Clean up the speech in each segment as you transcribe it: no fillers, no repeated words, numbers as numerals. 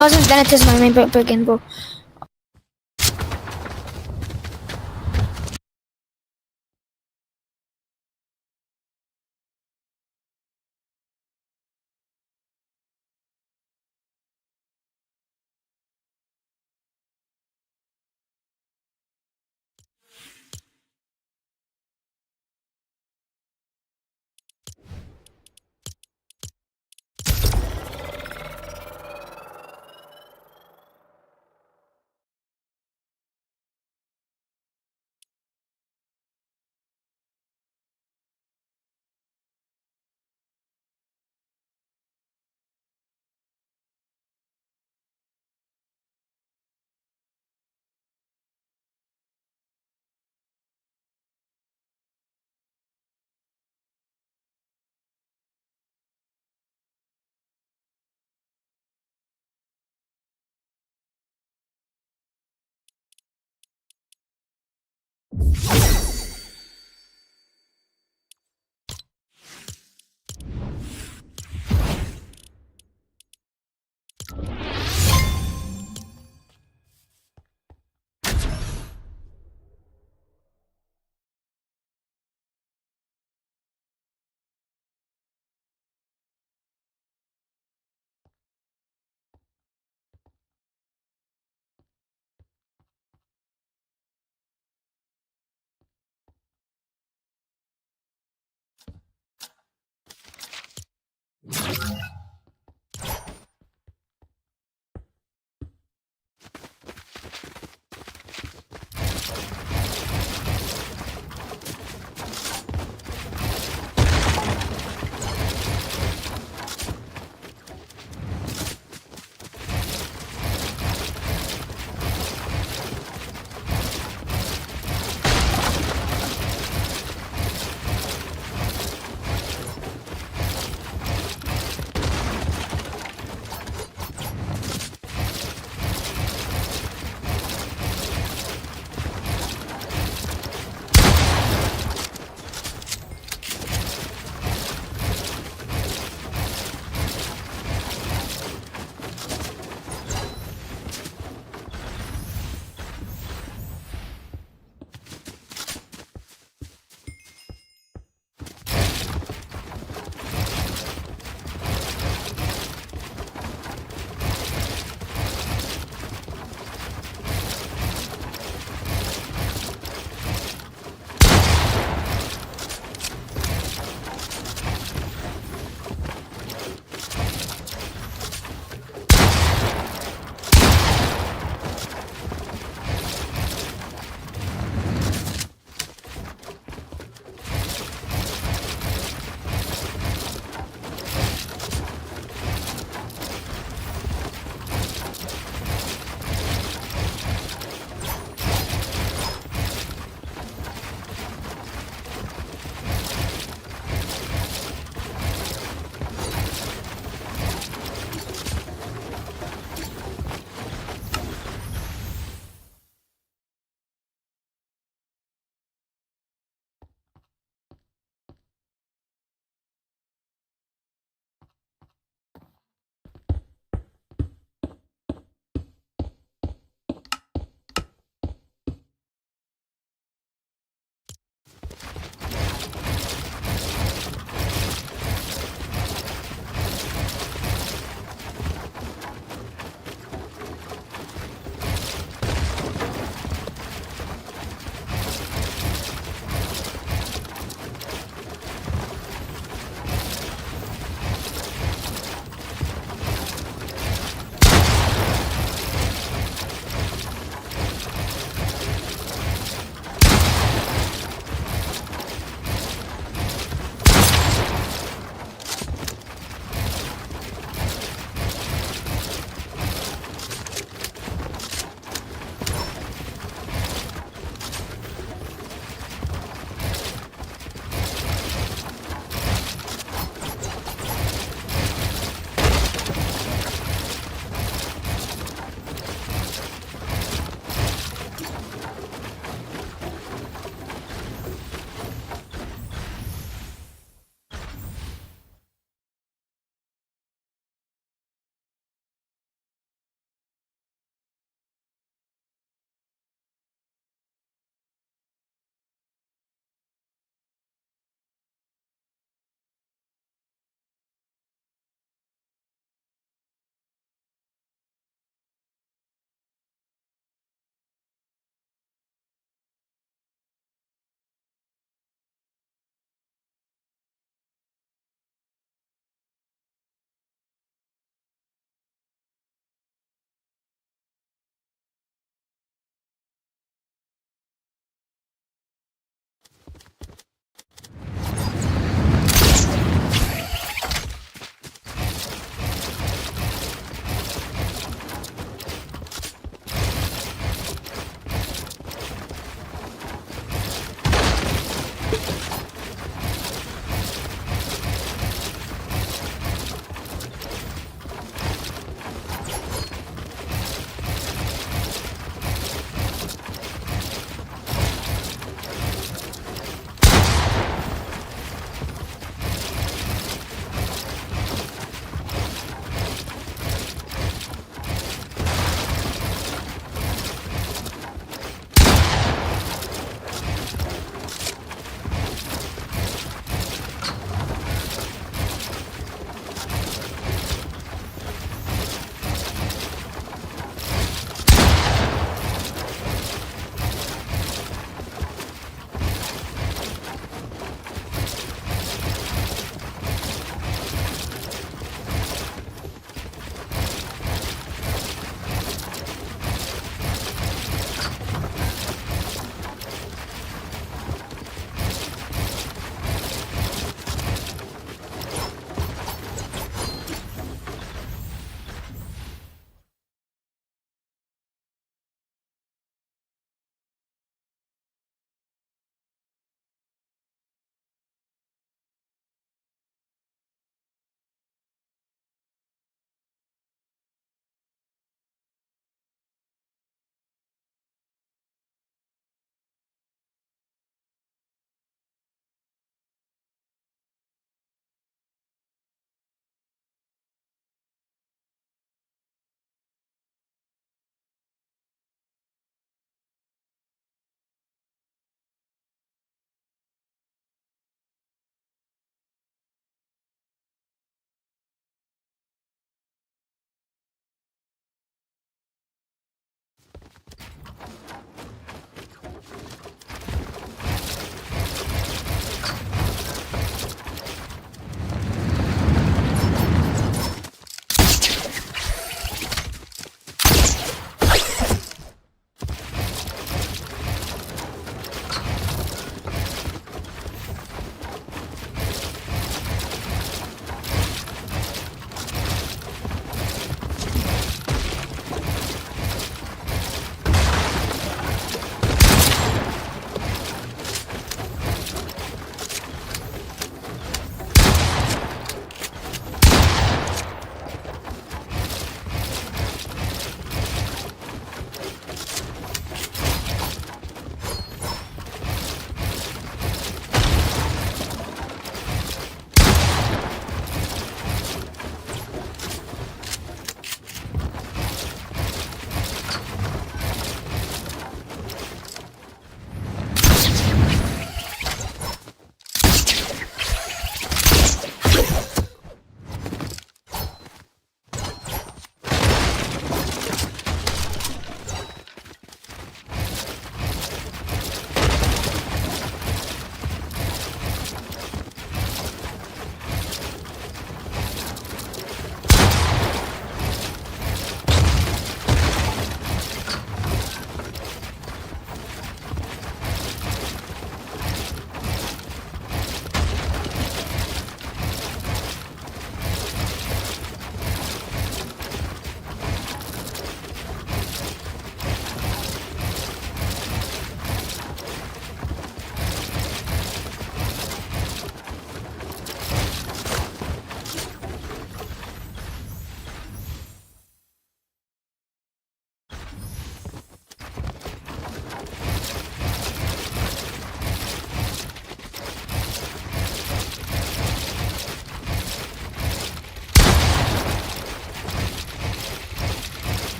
Wasn't then it is my main again, bro.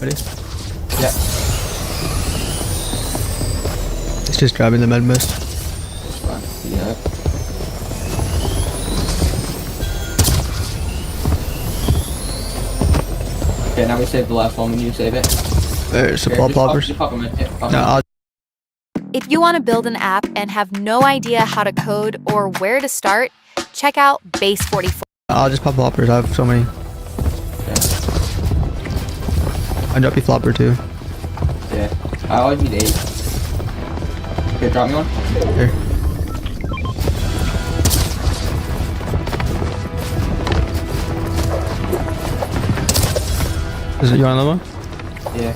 Ready? Yeah. It's just grabbing the med mist. It's fine. Yeah. Okay, now we save the last one. We need to save it. There's Here, supply just pop- ploppers. just pop them in. Yeah, pop No, them in. I'll If you want to build an app and have no idea how to code or where to start, check out Base 44. just pop ploppers. I have so many. Yeah. I'll drop you flopper too. Yeah. I always need 8. Okay, drop me one. Here. Is it you want another one? Yeah.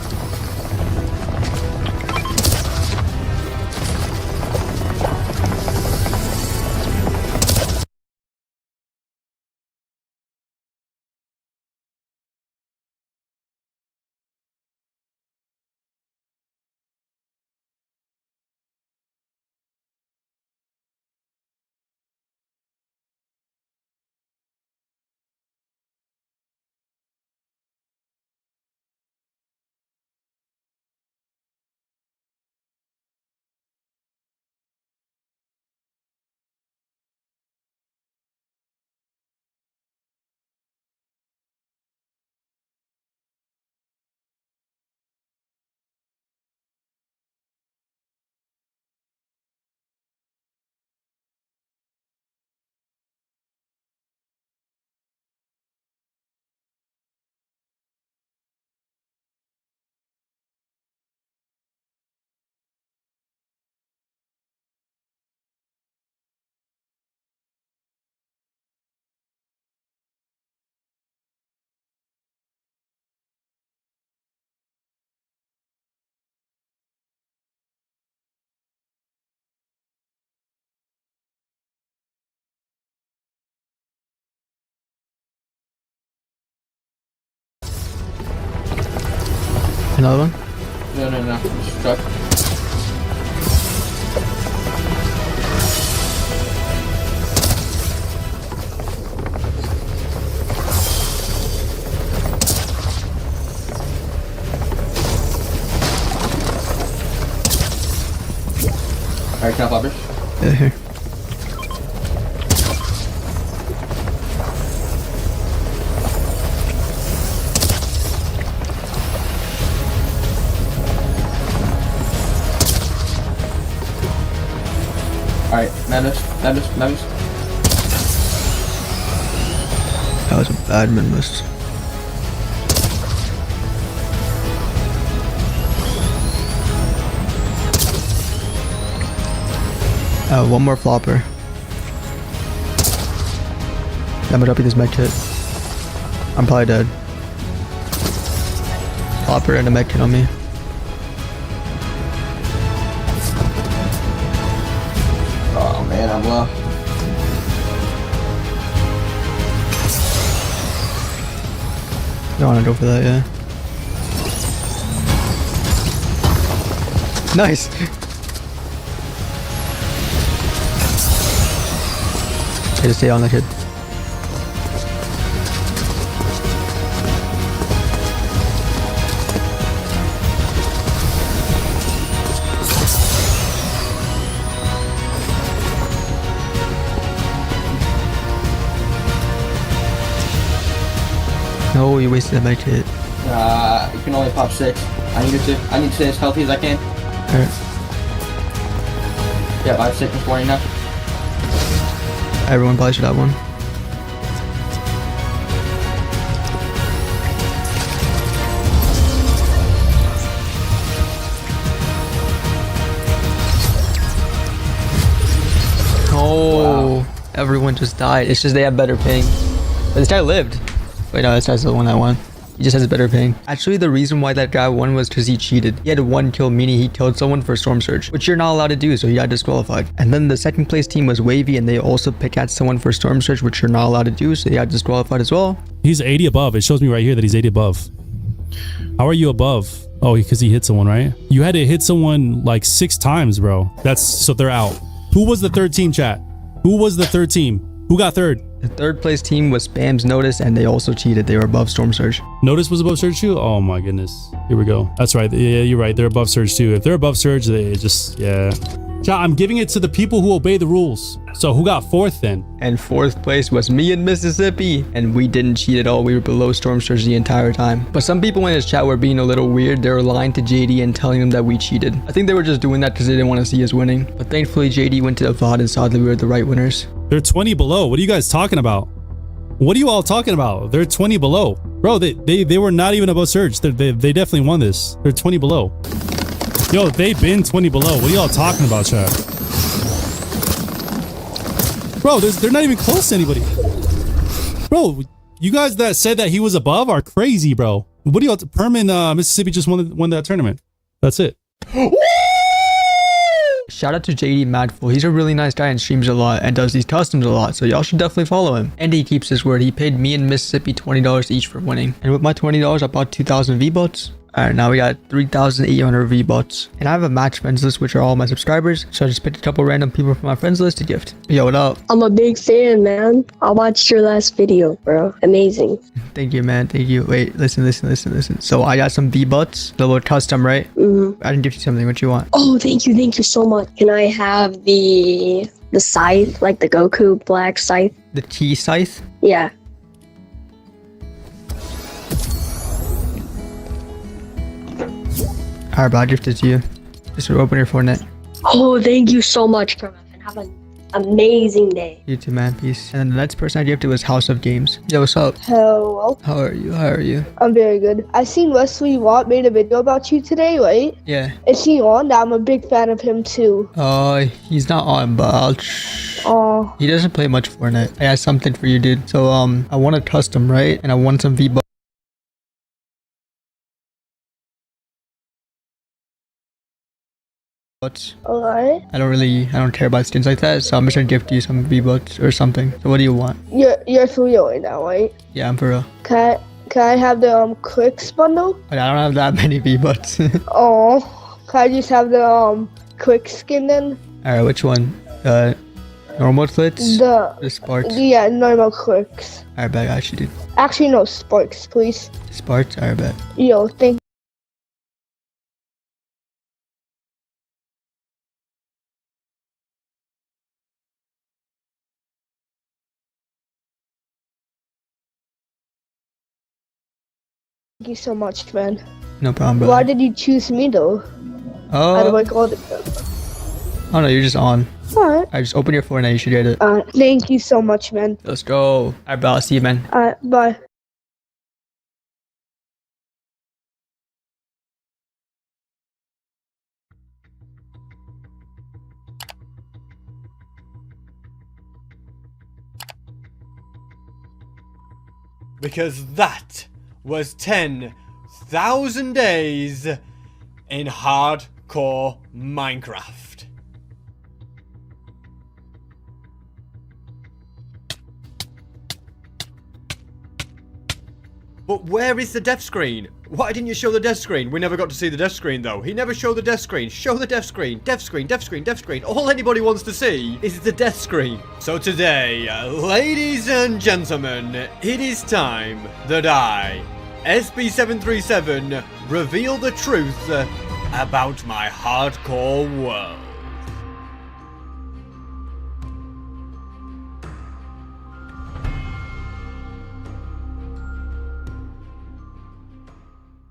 Another one? No. Just truck. Alright, can I pop it? Yeah, here. Alright, madness. That was a bad mid mist. One more flopper. I'm gonna drop you this med kit. I'm probably dead. Flopper and a med kit on me. Oh man, I'm low. Don't wanna go for that, yeah. Nice! Okay, just stay on that kid. No, you wasted that med kit. You can only pop 6. I need to stay as healthy as I can. Alright. Yeah, I have sickness warning now. Everyone probably should have one. Oh, wow. Everyone just died. It's just they have better ping. But this guy lived. Wait, no, this guy's the one that won. He just has a better ping. Actually, the reason why that guy won was because he cheated. He had 1 kill, meaning he killed someone for storm surge, which you're not allowed to do, so he got disqualified. And then the second place team was Wavy, and they also pick at someone for storm surge, which you're not allowed to do, so he got disqualified as well. He's 80 above. It shows me right here that he's 80 above. How are you above? Oh, because he hit someone, right? You had to hit someone like 6 times, bro. So they're out. Who was the third team, chat? Who was the third team? Who got third? The third place team was Spam's Notice, and they also cheated. They were above Storm Surge. Notice was above Surge too? Oh my goodness. Here we go. That's right. Yeah, you're right. They're above Surge too. If they're above Surge, they just, yeah. Chat, I'm giving it to the people who obey the rules. So who got fourth then? And fourth place was me in Mississippi. And we didn't cheat at all. We were below Storm Surge the entire time. But some people in his chat were being a little weird. They were lying to JD and telling him that we cheated. I think they were just doing that because they didn't want to see us winning. But thankfully, JD went to the VOD and saw that we were the right winners. They're 20 below. What are you guys talking about? What are you all talking about? They're 20 below. Bro, they were not even above Surge. They definitely won this. They're 20 below. Yo, they've been 20 below. What are y'all talking about, chat? Bro, they're not even close to anybody. Bro, you guys that said that he was above are crazy, bro. What do y'all... Perm in Mississippi just won that tournament. That's it. Shout out to JD Madful. He's a really nice guy and streams a lot and does these customs a lot, so y'all should definitely follow him. And he keeps his word. He paid me and Mississippi $20 each for winning. And with my $20, I bought 2,000 V-Bucks. Alright, now we got 3,800 V-Bucks. And I have a match friends list, which are all my subscribers. So I just picked a couple random people from my friends list to gift. Yo, what up? I'm a big fan, man. I watched your last video, bro. Amazing. Thank you, man. Thank you. Wait, listen. So I got some V-Bucks. The little custom, right? Mm-hmm. I didn't gift you something. What you want? Oh, thank you so much. Can I have the scythe, like the Goku black scythe? The T scythe? Yeah. Alright, bro, I gifted to you. Just open your Fortnite. Oh, thank you so much, Kermit. And have an amazing day. You too, man. Peace. And then the next person I gifted was House of Games. Yo, what's up? Hello. How are you? I'm very good. I seen Wesley Watt made a video about you today, right? Yeah. Is he on? I'm a big fan of him too. He's not on, but he doesn't play much Fortnite. I have something for you, dude. So, I want a custom, right? And I want some V-Bucks. Alright. I don't care about skins like that, so I'm just gonna gift you some V-Bucks or something. So what do you want? You're for real right now, right? Yeah, I'm for real. Can I have the Quicks bundle? But I don't have that many V-Bucks. Oh, can I just have the Quick skin then? Alright, which one? Normal clits? The Sparks? Yeah, normal Quicks. Alright, bet, I actually did. Actually, no, Sparks, please. Sparks? Alright, bet. Yo, thank you so much, man. No problem, bro. Why did you choose me though? Out of like all the... Oh no, you're just on. Alright. Alright, just open your Fortnite, you should get it. Thank you so much, man. Let's go. Alright, bro, I'll see you, man. Bye. Because that was 10,000 days in hardcore Minecraft. But where is the death screen? Why didn't you show the death screen? We never got to see the death screen though. He never showed the death screen. Show the death screen. Death screen, death screen, death screen. All anybody wants to see is the death screen. So today, ladies and gentlemen, it is time that I, SB737, reveal the truth about my hardcore world.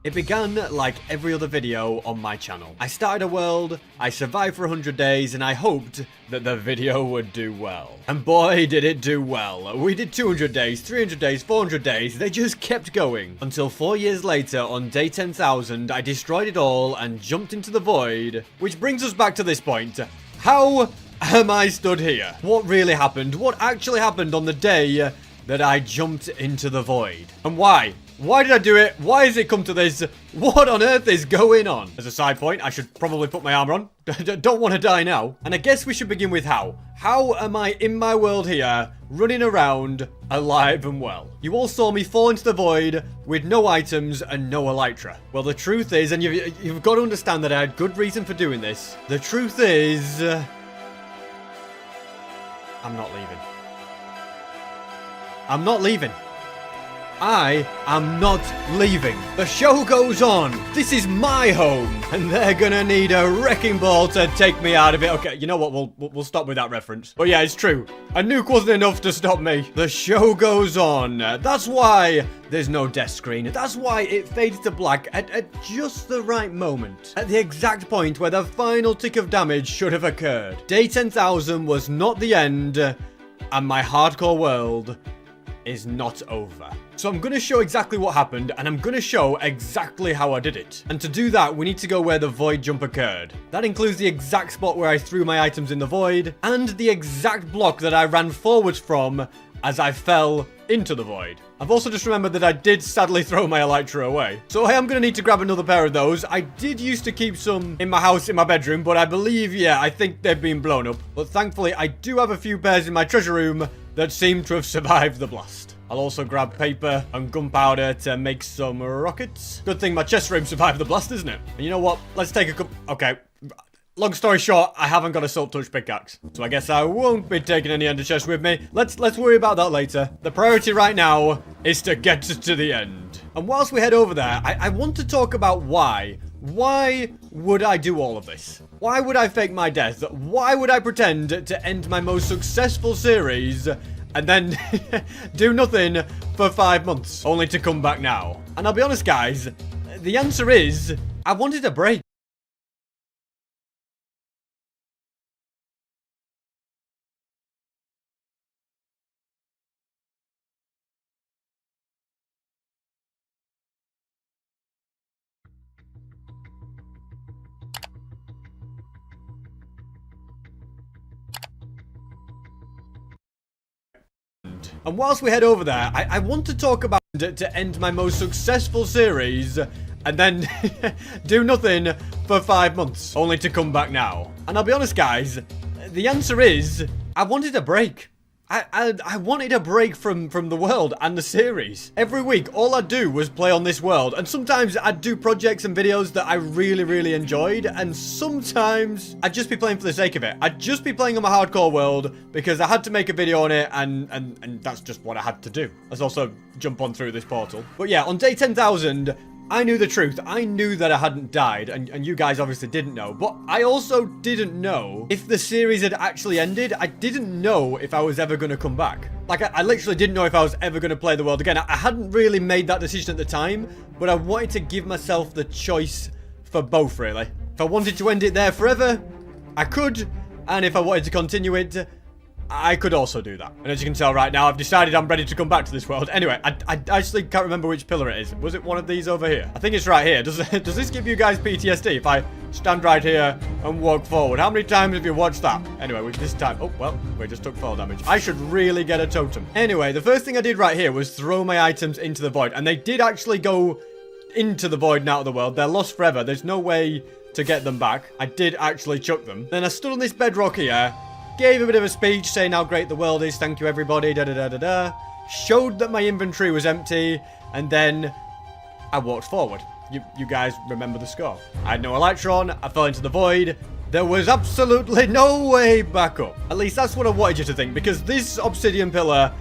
It began like every other video on my channel. I started a world, I survived for 100 days, and I hoped that the video would do well. And boy, did it do well. We did 200 days, 300 days, 400 days, they just kept going. Until 4 years later, on day 10,000, I destroyed it all and jumped into the void. Which brings us back to this point. How am I stood here? What really happened? What actually happened on the day that I jumped into the void? And why? Why did I do it? Why has it come to this? What on earth is going on? As a side point, I should probably put my armor on. Don't want to die now. And I guess we should begin with how. How am I in my world here, running around, alive and well? You all saw me fall into the void with no items and no elytra. Well, the truth is, and you've got to understand that I had good reason for doing this. The truth is, I'm not leaving. I'm not leaving. I am not leaving. The show goes on. This is my home, and they're gonna need a wrecking ball to take me out of it. Okay, you know what? We'll stop with that reference. But yeah, it's true. A nuke wasn't enough to stop me. The show goes on. That's why there's no death screen. That's why it fades to black at just the right moment. At the exact point where the final tick of damage should have occurred. Day 10,000 was not the end, and my hardcore world is not over. So I'm going to show exactly what happened, and I'm going to show exactly how I did it. And to do that, we need to go where the void jump occurred. That includes the exact spot where I threw my items in the void, and the exact block that I ran forwards from as I fell into the void. I've also just remembered that I did sadly throw my elytra away. So I am going to need to grab another pair of those. I did used to keep some in my house, in my bedroom, but I believe, yeah, I think they've been blown up. But thankfully, I do have a few pairs in my treasure room that seem to have survived the blast. I'll also grab paper and gunpowder to make some rockets. Good thing my chest room survived the blast, isn't it? And you know what? Let's take a couple... Okay. Long story short, I haven't got a silk touch pickaxe, so I guess I won't be taking any ender chest with me. Let's worry about that later. The priority right now is to get to the end. And whilst we head over there, I want to talk about why. Why would I do all of this? Why would I fake my death? Why would I pretend to end my most successful series and then do nothing for 5 months, only to come back now? And I'll be honest, guys, the answer is I wanted a break. And whilst we head over there, I want to talk about to end my most successful series and then do nothing for 5 months, only to come back now. And I'll be honest, guys, the answer is I wanted a break. I wanted a break from the world and the series. Every week, all I'd do was play on this world, and sometimes I'd do projects and videos that I really enjoyed, and sometimes I'd just be playing for the sake of it. I'd just be playing on my hardcore world because I had to make a video on it, and that's just what I had to do. Let's also jump on through this portal. But yeah, on day 10,000, I knew the truth. I knew that I hadn't died, and you guys obviously didn't know. But I also didn't know if the series had actually ended. I didn't know if I was ever going to come back. Like, I literally didn't know if I was ever going to play the world again. I hadn't really made that decision at the time, but I wanted to give myself the choice for both, really. If I wanted to end it there forever, I could, and if I wanted to continue it, I could also do that. And as you can tell right now, I've decided I'm ready to come back to this world. Anyway, I actually can't remember which pillar it is. Was it one of these over here? I think it's right here. Does this give you guys PTSD if I stand right here and walk forward? How many times have you watched that? Anyway, this time... Oh, well, we just took fall damage. I should really get a totem. Anyway, the first thing I did right here was throw my items into the void. And they did actually go into the void and out of the world. They're lost forever. There's no way to get them back. I did actually chuck them. Then I stood on this bedrock here, gave a bit of a speech saying how great the world is, thank you everybody, da-da-da-da-da. Showed that my inventory was empty, and then I walked forward. You guys remember the score. I had no elytron, I fell into the void. There was absolutely no way back up. At least that's what I wanted you to think, because this obsidian pillar...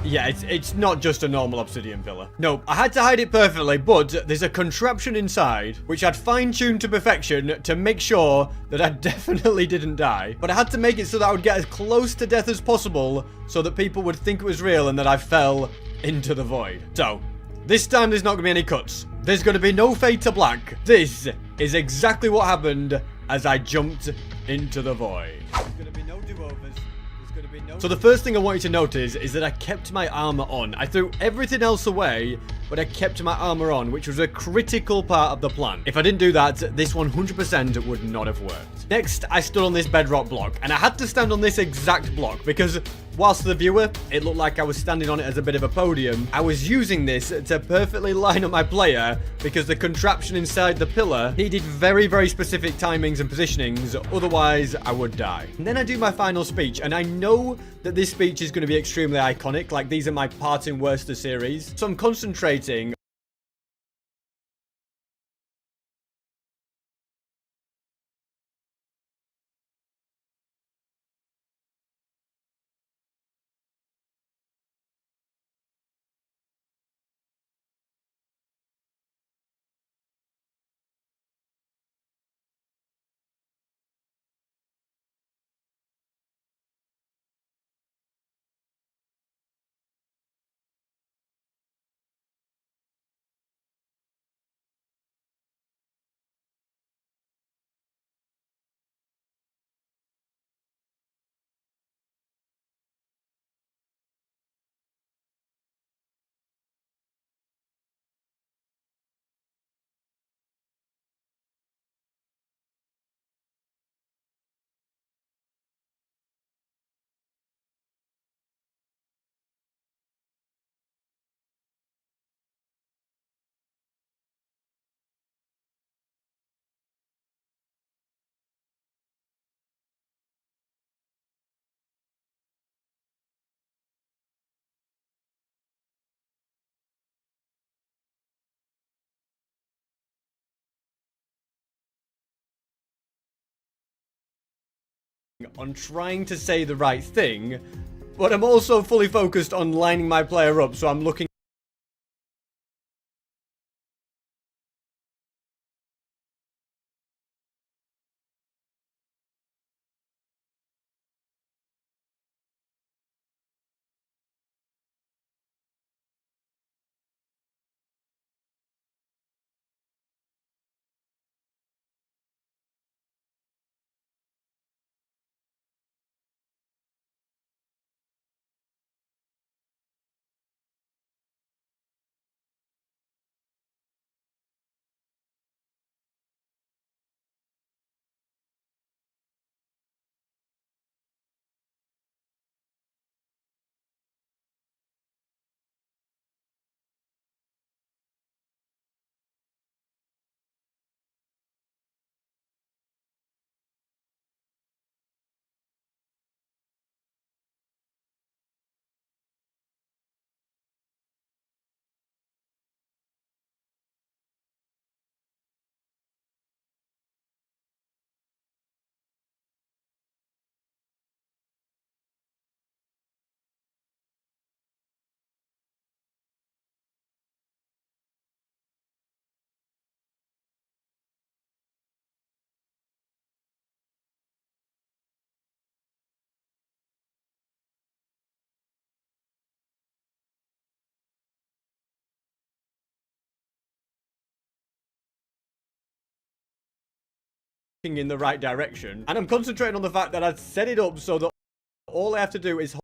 Yeah, it's not just a normal obsidian pillar. No, I had to hide it perfectly, but there's a contraption inside, which I'd fine-tuned to perfection to make sure that I definitely didn't die. But I had to make it so that I would get as close to death as possible, so that people would think it was real and that I fell into the void. So, this time there's not going to be any cuts. There's going to be no fade to black. This is exactly what happened as I jumped into the void. There's going to be no do-overs. So the first thing I want you to notice is that I kept my armor on. I threw everything else away, but I kept my armor on, which was a critical part of the plan. If I didn't do that, this 100% would not have worked. Next, I stood on this bedrock block, and I had to stand on this exact block because whilst to the viewer, it looked like I was standing on it as a bit of a podium, I was using this to perfectly line up my player because the contraption inside the pillar needed very specific timings and positionings, otherwise I would die. And then I do my final speech, and I know that this speech is going to be extremely iconic, like these are my parting words to the series, so I'm concentrating on trying to say the right thing, but I'm also fully focused on lining my player up, so I'm looking in the right direction, and I'm concentrating on the fact that I've set it up so that all I have to do is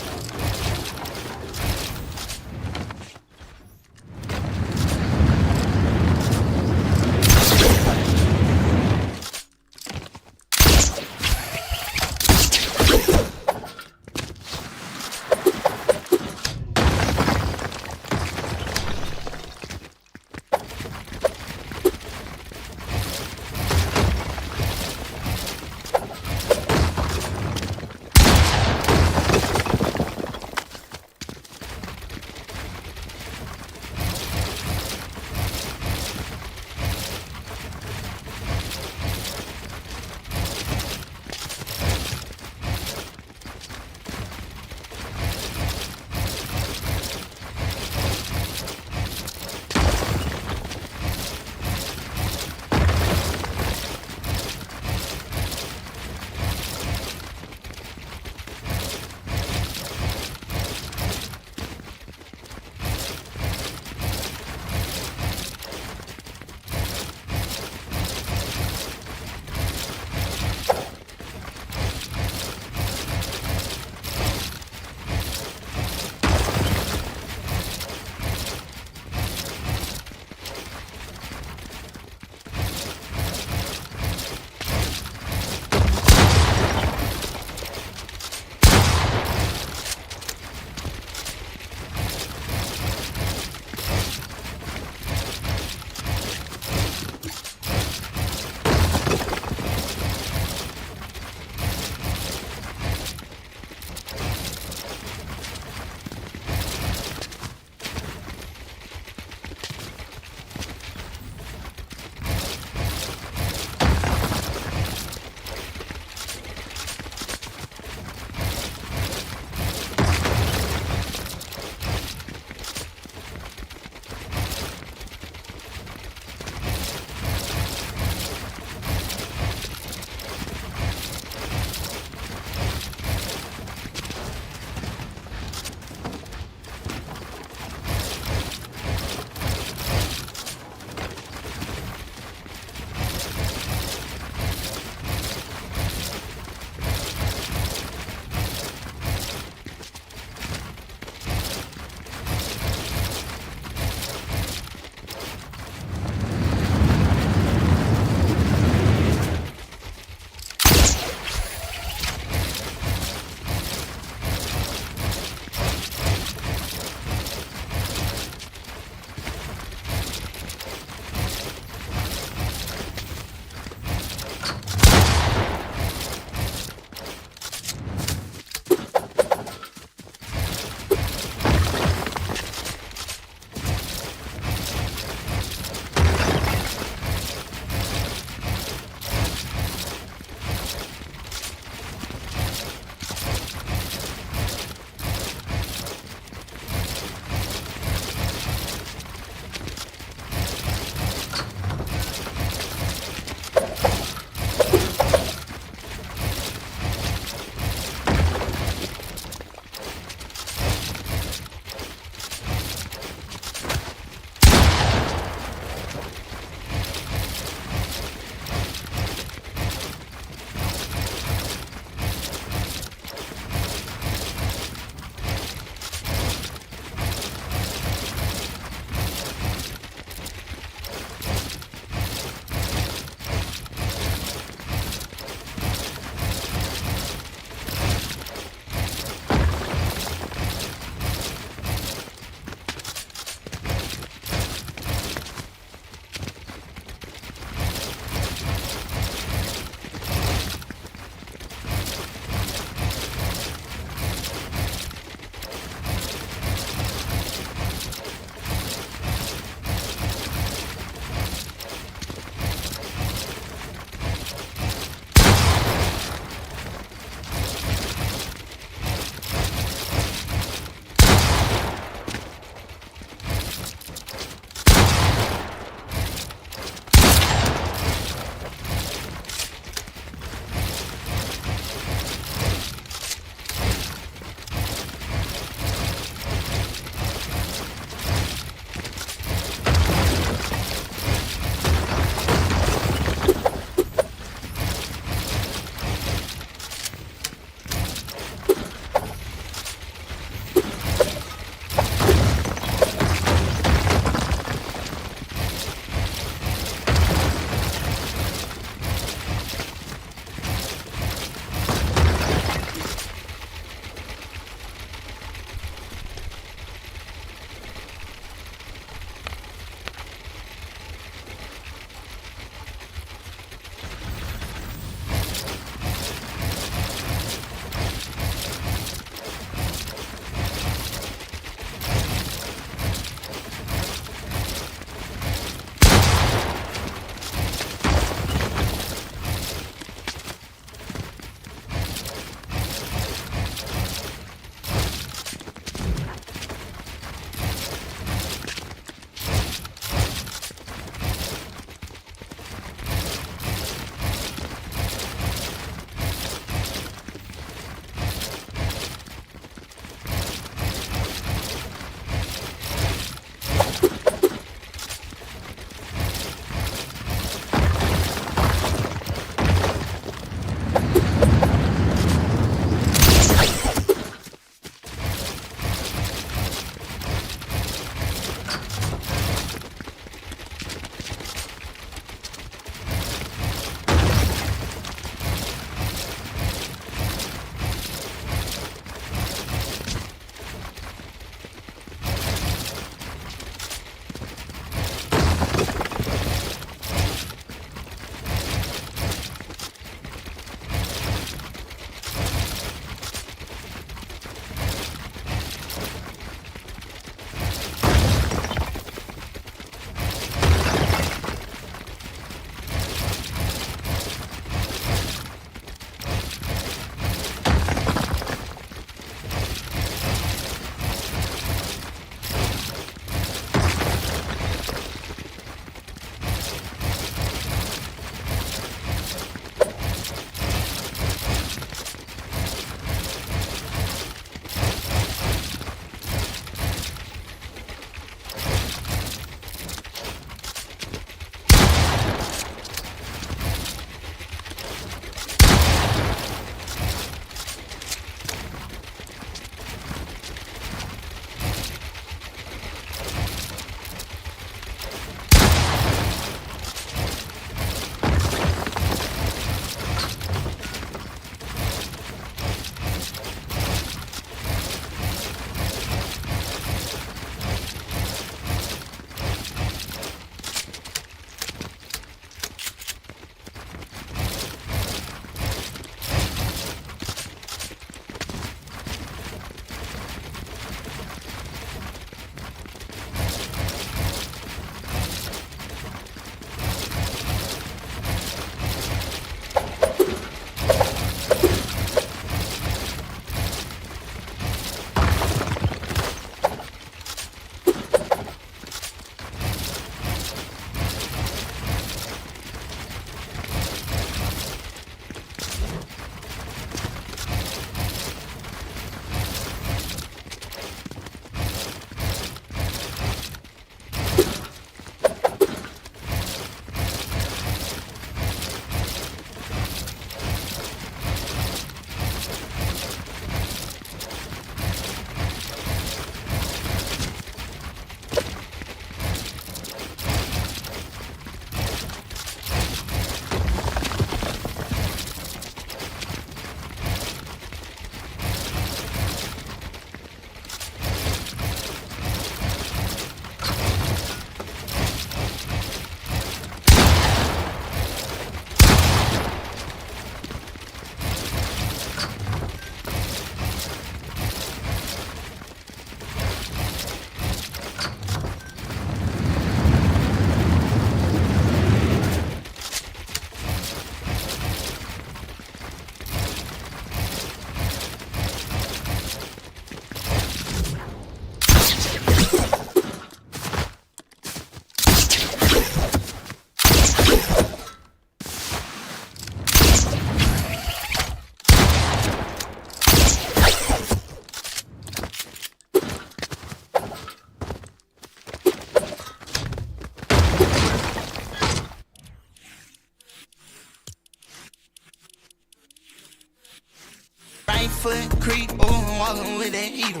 foot creep, oh, I'm walking with that heater.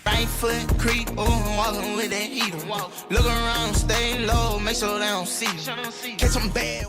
Right foot creep, oh, I'm walking with that heater. Look around, stay low, make sure they don't see you. Catch some bad.